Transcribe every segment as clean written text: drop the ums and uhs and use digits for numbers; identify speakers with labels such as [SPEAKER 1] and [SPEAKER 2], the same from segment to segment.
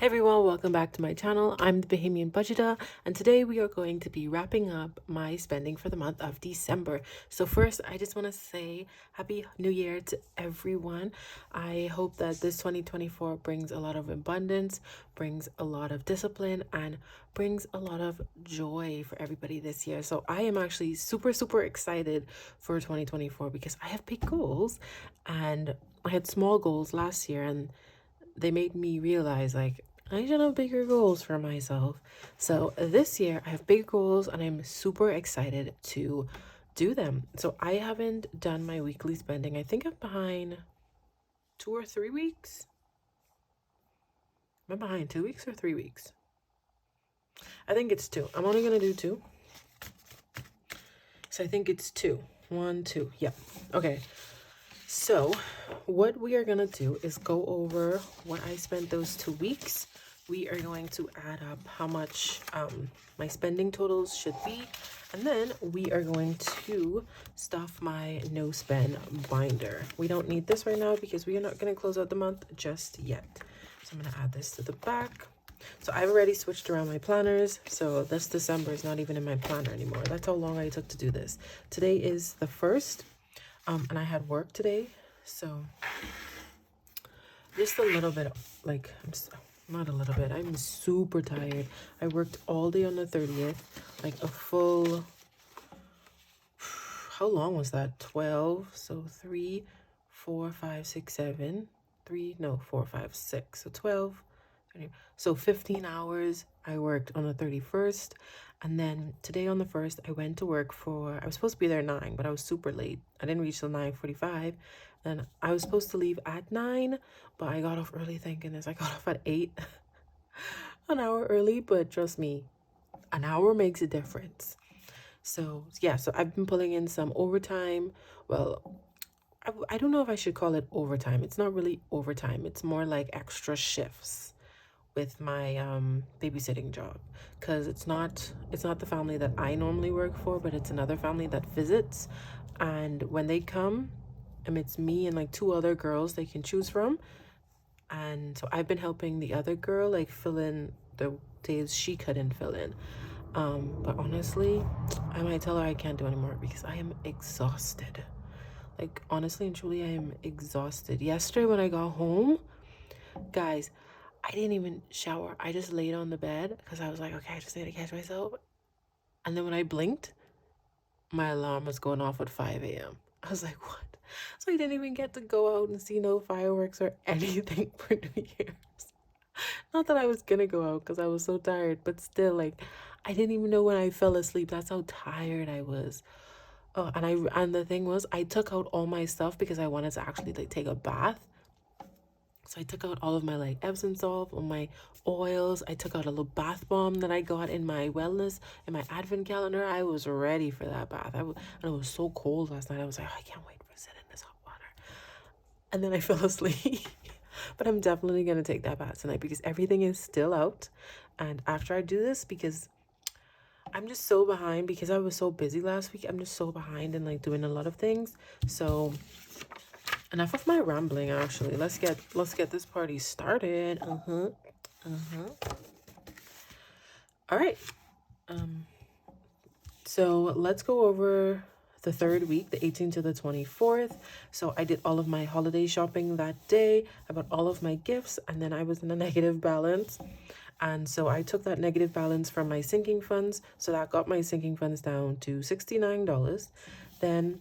[SPEAKER 1] Hey everyone, welcome back to my channel. I'm the Bahamian Budgeter, and today we are going to be wrapping up my spending for the month of December. So first, I just want to say Happy New Year to everyone. I hope that this 2024 brings a lot of abundance, brings a lot of discipline, and brings a lot of joy for everybody this year. So I am actually super excited for 2024 because I have big goals, and I had small goals last year, and they made me realize like I should have bigger goals for myself. So this year I have big goals and I'm super excited to do them. So I haven't done my weekly spending. I think I'm behind 2 or 3 weeks. Am I behind 2 weeks or 3 weeks? I think it's two. I'm only gonna do two. So I think it's two. 1, 2. Yep. Okay. So what we are gonna do is go over what I spent those 2 weeks. We are going to add up how much my spending totals should be, and then we are going to stuff my no spend binder. We don't need this right now because we are not going to close out the month just yet. So I'm going to add this to the back. So I've already switched around my planners, so this December is not even in my planner anymore. That's how long I took to do this. Today is the 1st, and I had work today, so just a little bit, like, not a little bit, I'm super tired. I worked all day on the 30th, like a full, how long was that? 12, so 3, 4, 5, 6, 7, 3, no, 4, 5, 6, so 12, 30, so 15 hours I worked on the 31st. And then today on the 1st, I went to work I was supposed to be there at 9, but I was super late. I didn't reach till 9:45. And I was supposed to leave at 9, but I got off early, thank goodness. I got off at 8, an hour early, but trust me, an hour makes a difference. So yeah, so I've been pulling in some overtime. Well, I don't know if I should call it overtime. It's not really overtime. It's more like extra shifts with my babysitting job, because it's not the family that I normally work for, but it's another family that visits. And when they come, it's me and like 2 other girls they can choose from. And so I've been helping the other girl like fill in the days she couldn't fill in. But honestly, I might tell her I can't do anymore because I am exhausted. Like, honestly and truly, I am exhausted. Yesterday when I got home, guys, I didn't even shower. I just laid on the bed because I was like, okay, I just need to catch myself. And then when I blinked, my alarm was going off at 5 a.m. I was like, what? So I didn't even get to go out and see no fireworks or anything for New Year's. Not that I was gonna go out because I was so tired, but still, like, I didn't even know when I fell asleep. That's how tired I was. Oh, and the thing was, I took out all my stuff because I wanted to actually like take a bath. So I took out all of my like Epsom salt, all my oils. I took out a little bath bomb that I got in my wellness, in my advent calendar. I was ready for that bath. And it was so cold last night. I was like, oh, I can't wait for sit in this hot water. And then I fell asleep. But I'm definitely going to take that bath tonight because everything is still out. And after I do this, because I'm just so behind because I was so busy last week. I'm just so behind and like doing a lot of things. So enough of my rambling, actually. Let's get this party started. All right. So let's go over the 3rd week, the 18th to the 24th. So I did all of my holiday shopping that day. I bought all of my gifts, and then I was in a negative balance. And so I took that negative balance from my sinking funds. So that got my sinking funds down to $69. Then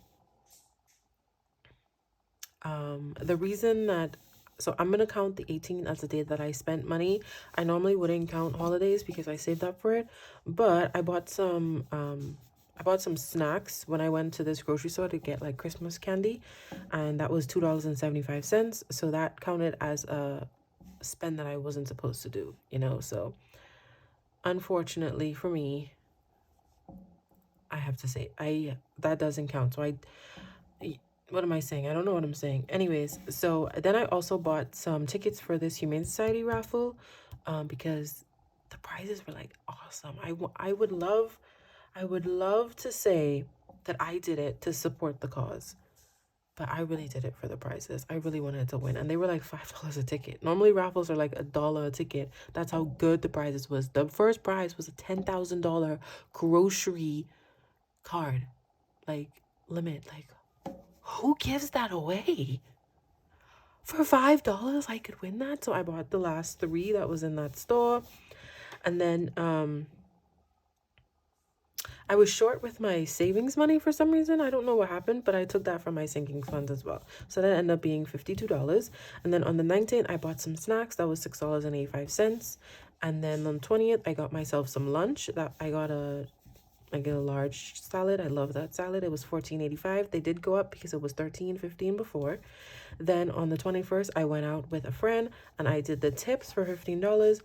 [SPEAKER 1] the reason that, so I'm gonna count the 18th as the day that I spent money. I normally wouldn't count holidays because I saved up for it, but I bought some snacks when I went to this grocery store to get like Christmas candy, and that was $2.75. So that counted as a spend that I wasn't supposed to do, so unfortunately for me, I have to say that doesn't count. So what am I saying? I don't know what I'm saying. Anyways, so then I also bought some tickets for this Humane Society raffle, because the prizes were like awesome. I would love to say that I did it to support the cause, But I really did it for the prizes. I really wanted to win. And they were like $5 a ticket. Normally raffles are like $1 a ticket. That's how good the prizes was. The first prize was a $10,000 grocery card. Like, limit. Like, who gives that away? For $5 I could win that. So I bought the last 3 that was in that store. And then I was short with my savings money for some reason. I don't know what happened, but I took that from my sinking fund as well. So that ended up being $52. And then on the 19th, I bought some snacks. That was $6.85. And then on the 20th, I got myself some lunch. That I got a large salad. I love that salad. It was $14.85. They did go up because it was $13.15 before. Then on the 21st, I went out with a friend and I did the tips for $15.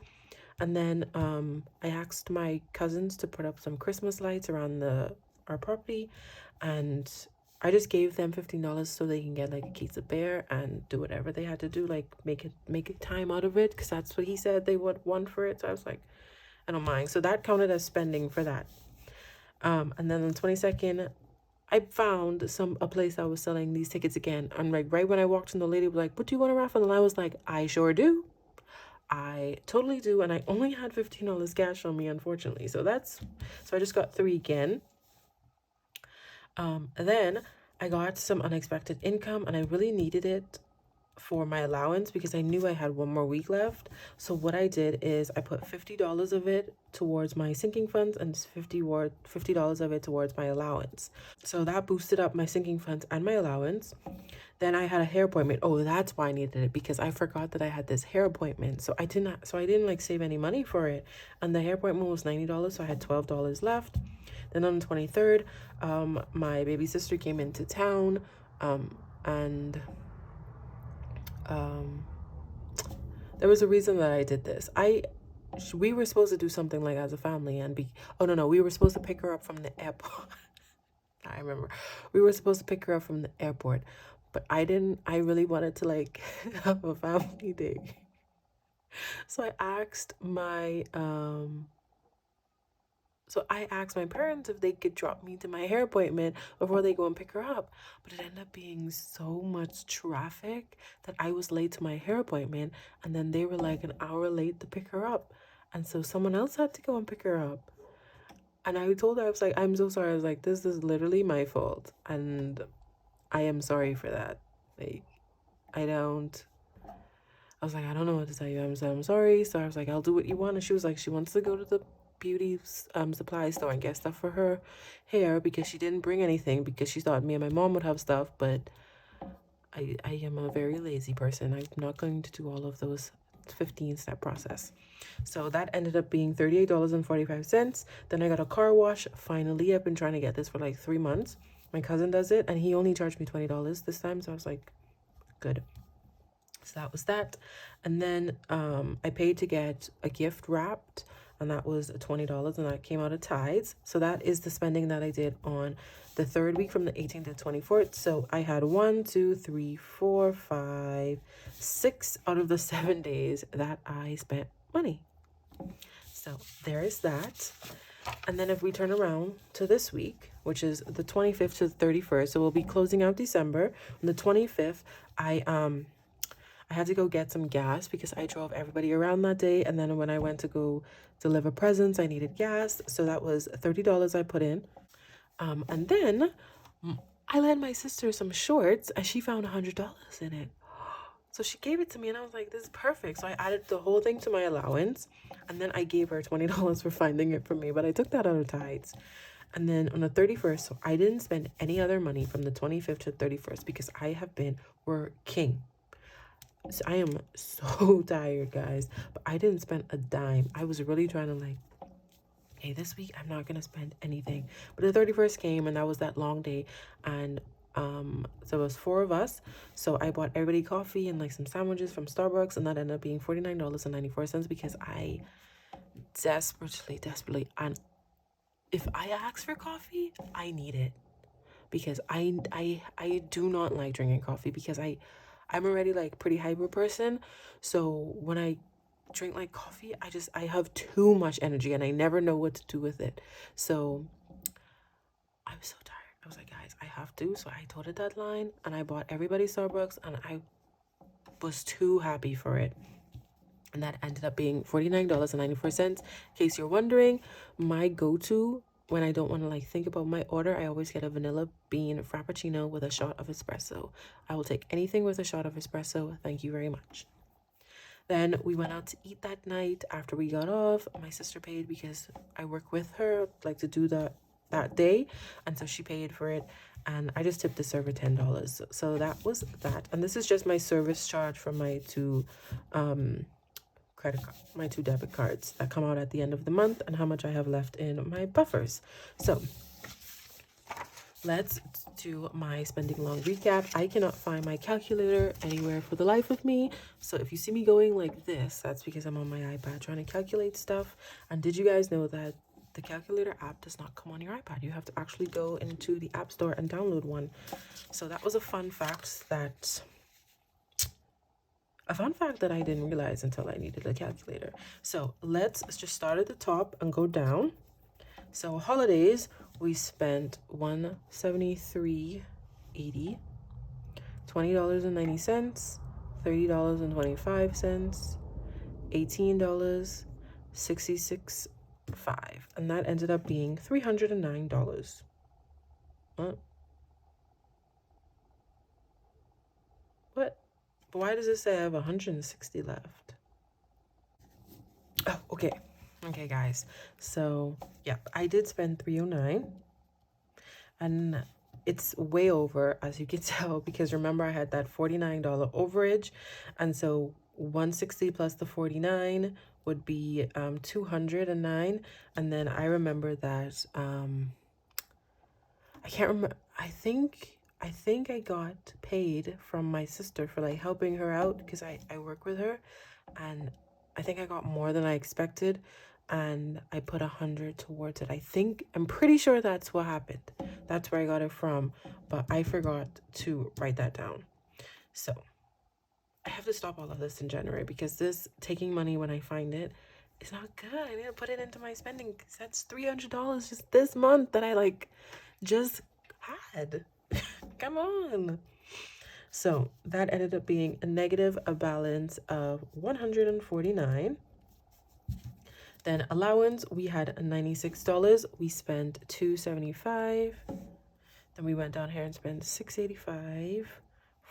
[SPEAKER 1] And then I asked my cousins to put up some Christmas lights around our property, and I just gave them $15 so they can get like a case of beer and do whatever they had to do, like make it time out of it, because that's what he said they would want for it. So I was like, I don't mind. So that counted as spending for that. And then on the 22nd, I found a place that was selling these tickets again. And like right when I walked in, the lady was like, "What do you want to raffle?" And I was like, "I sure do. I totally do." And I only had $15 cash on me, unfortunately. So I just got 3 again. Then I got some unexpected income, and I really needed it for my allowance because I knew I had 1 more week left. So what I did is I put $50 of it towards my sinking funds and $50 of it towards my allowance. So that boosted up my sinking funds and my allowance. Then I had a hair appointment. Oh, that's why I needed it, because I forgot that I had this hair appointment. So I didn't like save any money for it. And the hair appointment was $90, so I had $12 left. Then on the 23rd, my baby sister came into town, and there was a reason that I did this. We were supposed to do something like as a family we were supposed to pick her up from the airport. I remember we were supposed to pick her up from the airport, but I really wanted to like have a family day. So I asked my parents if they could drop me to my hair appointment before they go and pick her up. But it ended up being so much traffic that I was late to my hair appointment, and then they were like an hour late to pick her up. And so someone else had to go and pick her up. And I told her, I was like, "I'm so sorry." I was like, "This is literally my fault. And I am sorry for that." Like, I was like, "I don't know what to tell you. I'm sorry." So I was like, "I'll do what you want." And she was like, she wants to go to the beauty supply store and get stuff for her hair because she didn't bring anything because she thought me and my mom would have stuff. But I am a very lazy person. I'm not going to do all of those 15-step process. So that ended up being $38.45. Then I got a car wash. Finally, I've been trying to get this for like 3 months. My cousin does it, and he only charged me $20 this time. So I was like, good. So that was that. And then I paid to get a gift wrapped, and that was $20, and that came out of tithes. So that is the spending that I did on the 3rd week from the 18th to 24th. So I had 1, 2, 3, 4, 5, 6 out of the 7 days that I spent money. So there is that. And then if we turn around to this week, which is the 25th to the 31st, so we'll be closing out December. On the 25th, I had to go get some gas because I drove everybody around that day. And then when I went to go deliver presents, I needed gas. So that was $30 I put in. And then I lent my sister some shorts and she found $100 in it. So she gave it to me and I was like, this is perfect. So I added the whole thing to my allowance, and then I gave her $20 for finding it for me, but I took that out of tithes. And then on the 31st, so I didn't spend any other money from the 25th to 31st because I have been working. So I am so tired, guys, but I didn't spend a dime. I was really trying to like, hey, this week I'm not gonna spend anything. But the 31st came and that was that long day, and so it was 4 of us. So I bought everybody coffee and like some sandwiches from Starbucks, and that ended up being $49.94 because I desperately, and if I ask for coffee, I need it because I do not like drinking coffee because I'm already like pretty hyper person. So when I drink like coffee, I have too much energy and I never know what to do with it. So I'm so tired. I was like, guys, I have to. So I told a deadline and I bought everybody Starbucks, and I was too happy for it. And that ended up being $49.94. In case you're wondering, my go-to when I don't want to like think about my order, I always get a vanilla bean frappuccino with a shot of espresso. I will take anything with a shot of espresso. Thank you very much. Then we went out to eat that night. After we got off, my sister paid because I work with her, like to do that day, and so she paid for it, and I just tipped the server $10. So that was that. And this is just my service charge from my two my two debit cards that come out at the end of the month, and how much I have left in my buffers. So let's do my spending long recap. I cannot find my calculator anywhere for the life of me. So if you see me going like this, that's because I'm on my iPad trying to calculate stuff. And did you guys know that the calculator app does not come on your iPad? You have to actually go into the App Store and download one. So that was a fun fact that I didn't realize until I needed a calculator. So let's just start at the top and go down. So holidays, we spent $173.80, $20.90, $30.25, $18, $66.5, and that ended up being $309. What? But why does it say I have 160 left? Oh, okay. Okay, guys. So, yeah, I did spend $309. And it's way over, as you can tell, because remember I had that $49 overage. And so 160 plus the 49 would be 209. And then I remember that I can't remember. I think I got paid from my sister for like helping her out, because I work with her, and I think I got more than I expected, and I put 100 towards it. I'm pretty sure that's what happened. That's where I got it from, but I forgot to write that down. So I have to stop all of this in January, because this taking money when I find it is not good. I need to put it into my spending, because that's $300 just this month that I like just had. Come on. So that ended up being a balance of 149. Then allowance, we had $96. We spent $275. Then we went down here and spent $685,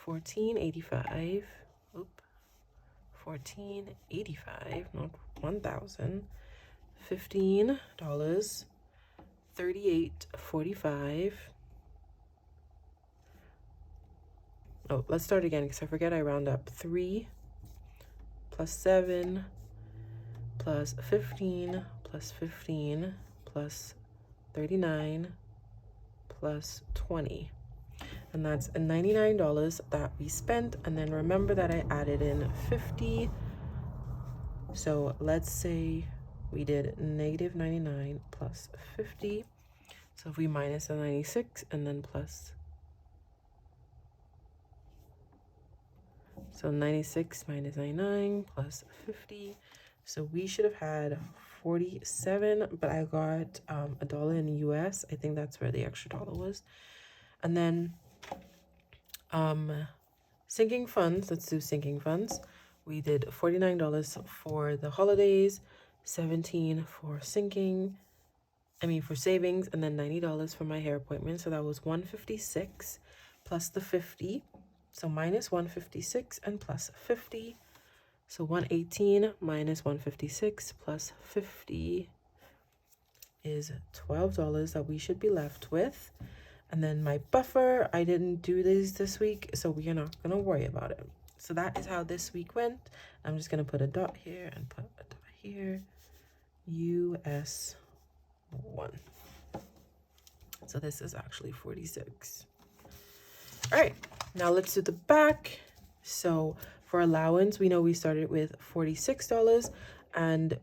[SPEAKER 1] $1485. $1485, not 1,000. $15, $38.45. Oh, let's start again, because I forget I round up. 3 plus 7 plus 15 plus 15 plus 39 plus 20. And that's $99 that we spent. And then remember that I added in 50. So let's say we did negative 99 plus 50. So if we minus the 96 and then plus. So 96 minus 99 plus 50. So we should have had 47, but I got a dollar in the US. I think that's where the extra dollar was. And then sinking funds. Let's do sinking funds. We did $49 for the holidays, 17 for for savings, and then $90 for my hair appointment. So that was 156 plus the 50. So minus 156 and plus 50. So 118 minus 156 plus 50 is $12 that we should be left with. And then my buffer, I didn't do this week, so we are not going to worry about it. So that is how this week went. I'm just going to put a dot here and put a dot here. US 1. So this is actually 46. All right, now let's do the back. So for allowance, we know we started with $46 and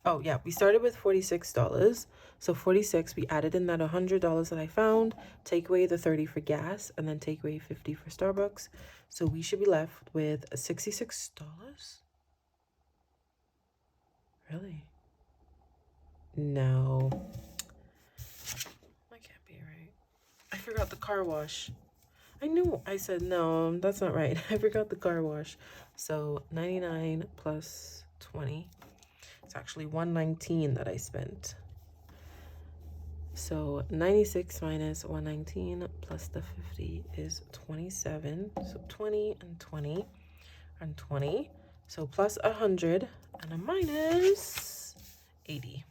[SPEAKER 1] oh yeah, we started with $46. So 46, we added in that $100 that I found, take away the 30 for gas, and then take away 50 for Starbucks. So we should be left with $66. Really? No. That can't be right. I forgot the car wash. I knew I said no, that's not right. I forgot the car wash. So 99 plus 20. It's actually 119 that I spent. So 96 minus 119 plus the 50 is 27. So 20 and 20 and 20. So plus 100 and a minus 80.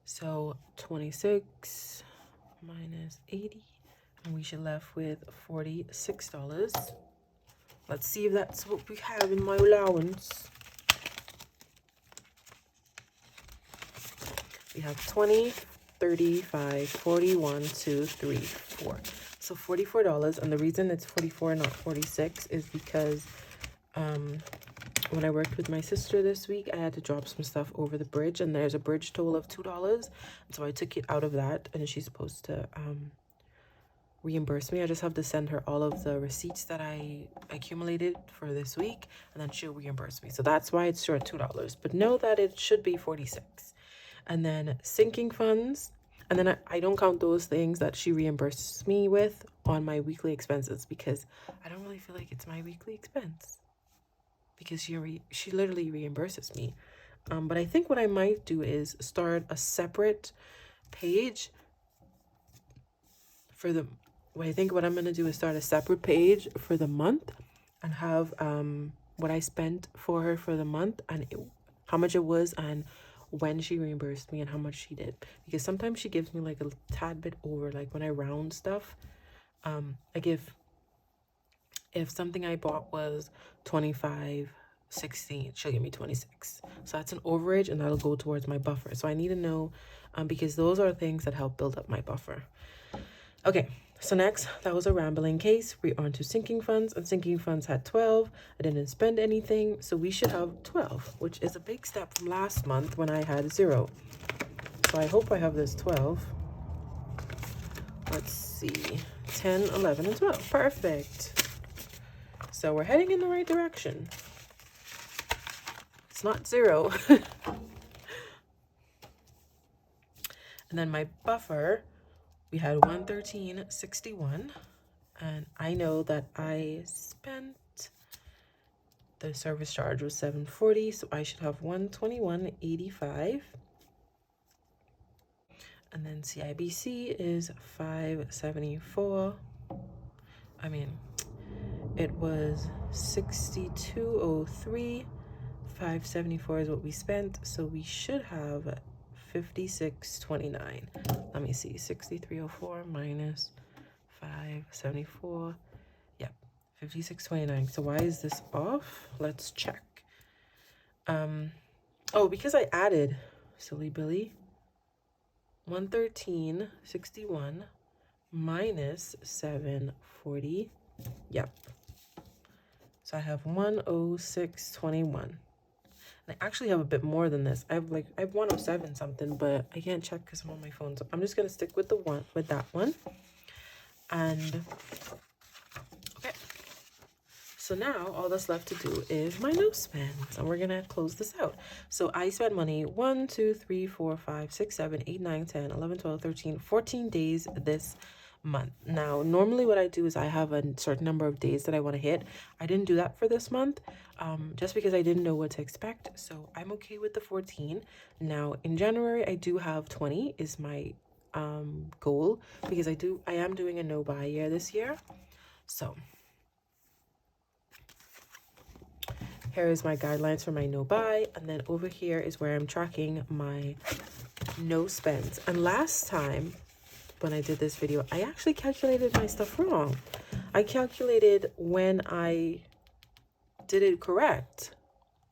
[SPEAKER 1] So 26 minus 80, and we should left with $46. Let's see if that's what we have in my allowance. We have 20, 35, 41, 2, 3, 4. So $44. And the reason it's 44 not 46 is because when I worked with my sister this week, I had to drop some stuff over the bridge, and there's a bridge toll of $2. And so I took it out of that, and she's supposed to reimburse me. I just have to send her all of the receipts that I accumulated for this week, and then she'll reimburse me. So that's why it's short $2. But know that it should be 46. And then sinking funds, and then I don't count those things that she reimburses me with on my weekly expenses, because I don't really feel like it's my weekly expense, because she literally reimburses me. But I think what I might do is start a separate page for the what I'm gonna do is start a separate page for the month, and have what I spent for her for the month, and how much it was, and when she reimbursed me, and how much she did. Because sometimes she gives me like a tad bit over, like when I round stuff. Like if something I bought was 25.16, she'll give me 26. So that's an overage, and that'll go towards my buffer. So I need to know, because those are things that help build up my buffer. Okay, so next, that was a rambling case. We're on to sinking funds, and sinking funds had 12. I didn't spend anything, so we should have 12, which is a big step from last month when I had 0. So I hope I have this 12. Let's see, 10, 11, and 12. Perfect. So we're heading in the right direction. It's not 0. And then my buffer, we had 113.61, and I know that I spent, the service charge was $7.40, so I should have 121.85. And then CIBC is 574. I mean, it was 6203. 574 is what we spent, so we should have 56.29. Let me see, 6304 minus 574. Yep, 56.29. So why is this off? Let's check. Oh, because I added, silly Billy, 113.61 minus 740. Yep. So I have 106.21. I actually have a bit more than this. I have 107 something, but I can't check because I'm on my phone. So I'm just gonna stick with that one. And okay. So now all that's left to do is my no spends, and we're gonna close this out. So I spent money 1, 2, 3, 4, 5, 6, 7, 8, 9, 10, 11, 12, 13, 14 days this month. Now, normally what I do is I have a certain number of days that I want to hit. I didn't do that for this month, just because I didn't know what to expect. So I'm okay with the 14. Now in January, I do have 20 is my goal, because I am doing a no buy year this year. So here is my guidelines for my no buy, and then over here is where I'm tracking my no spends. And last time when I did this video, I actually calculated my stuff wrong. I calculated when I did it correct,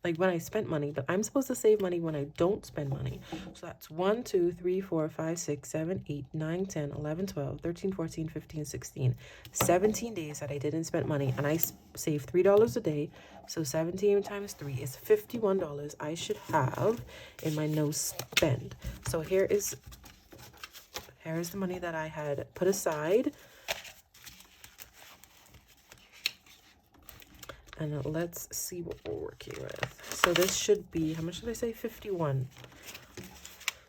[SPEAKER 1] like when I spent money, but I'm supposed to save money when I don't spend money. So that's 1, 2, 3, 4, 5, 6, 7, 8, 9, 10, 11, 12, 13, 14, 15, 16, 17 days that I didn't spend money, and I saved $3 a day. So 17 times 3 is $51 I should have in my no spend. So here's the money that I had put aside. And let's see what we're working with. So this should be, how much did I say? 51.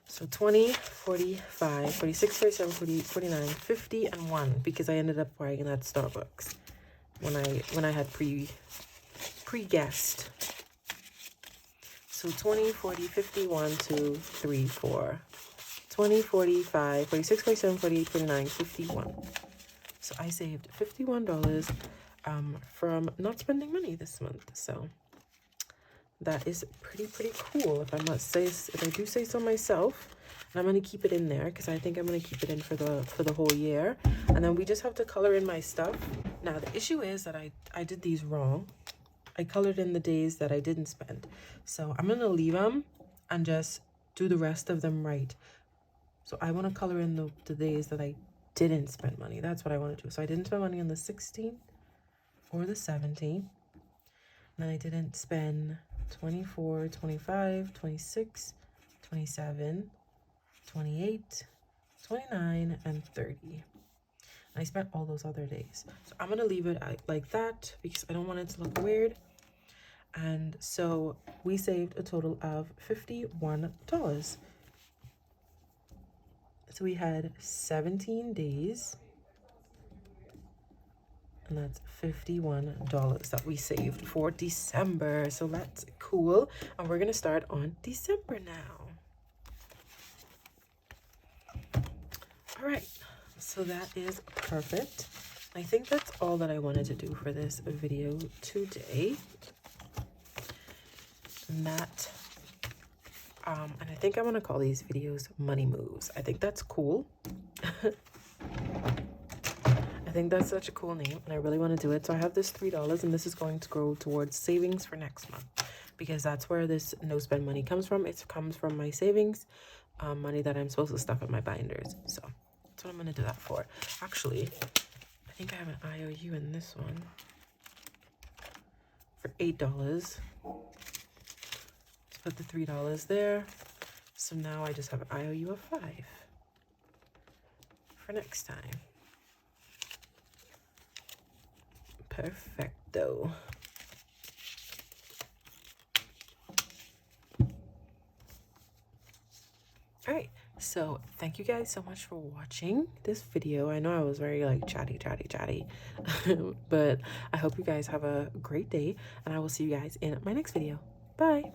[SPEAKER 1] So 20, 45, 46, 47, 48, 49, 50, and 1, because I ended up buying it at Starbucks when I had pre-guessed. So 20, 40, 50, 1, 2, 3, 4. 20, 45, 46, 47, 48, 49, 51. So I saved $51 from not spending money this month. So that is pretty cool, if I must say, if I do say so myself. And I'm going to keep it in there because I think I'm going to keep it in for the whole year. And then we just have to color in my stuff. Now the issue is that I did these wrong. I colored in the days that I didn't spend. So I'm going to leave them and just do the rest of them right. So I want to color in the days that I didn't spend money. That's what I want to do. So I didn't spend money on the 16th or the 17th. And then I didn't spend 24, 25, 26, 27, 28, 29, and 30. And I spent all those other days. So I'm going to leave it like that because I don't want it to look weird. And so we saved a total of $51. So we had 17 days. And that's $51 that we saved for December. So that's cool. And we're going to start on December now. All right. So that is perfect. I think that's all that I wanted to do for this video today. And that, and I think I want to call these videos money moves. I think that's cool. I think that's such a cool name, and I really want to do it. So I have this $3, and this is going to go towards savings for next month, because that's where this no spend money comes from. It comes from my savings, money that I'm supposed to stuff in my binders. So that's what I'm going to do that for. Actually, I think I have an IOU in this one for $8. Let's put the $3 there. So now I just have an IOU of $5 for next time. Perfecto. All right, so thank you guys so much for watching this video. I know I was very like chatty but I hope you guys have a great day, and I will see you guys in my next video. Bye.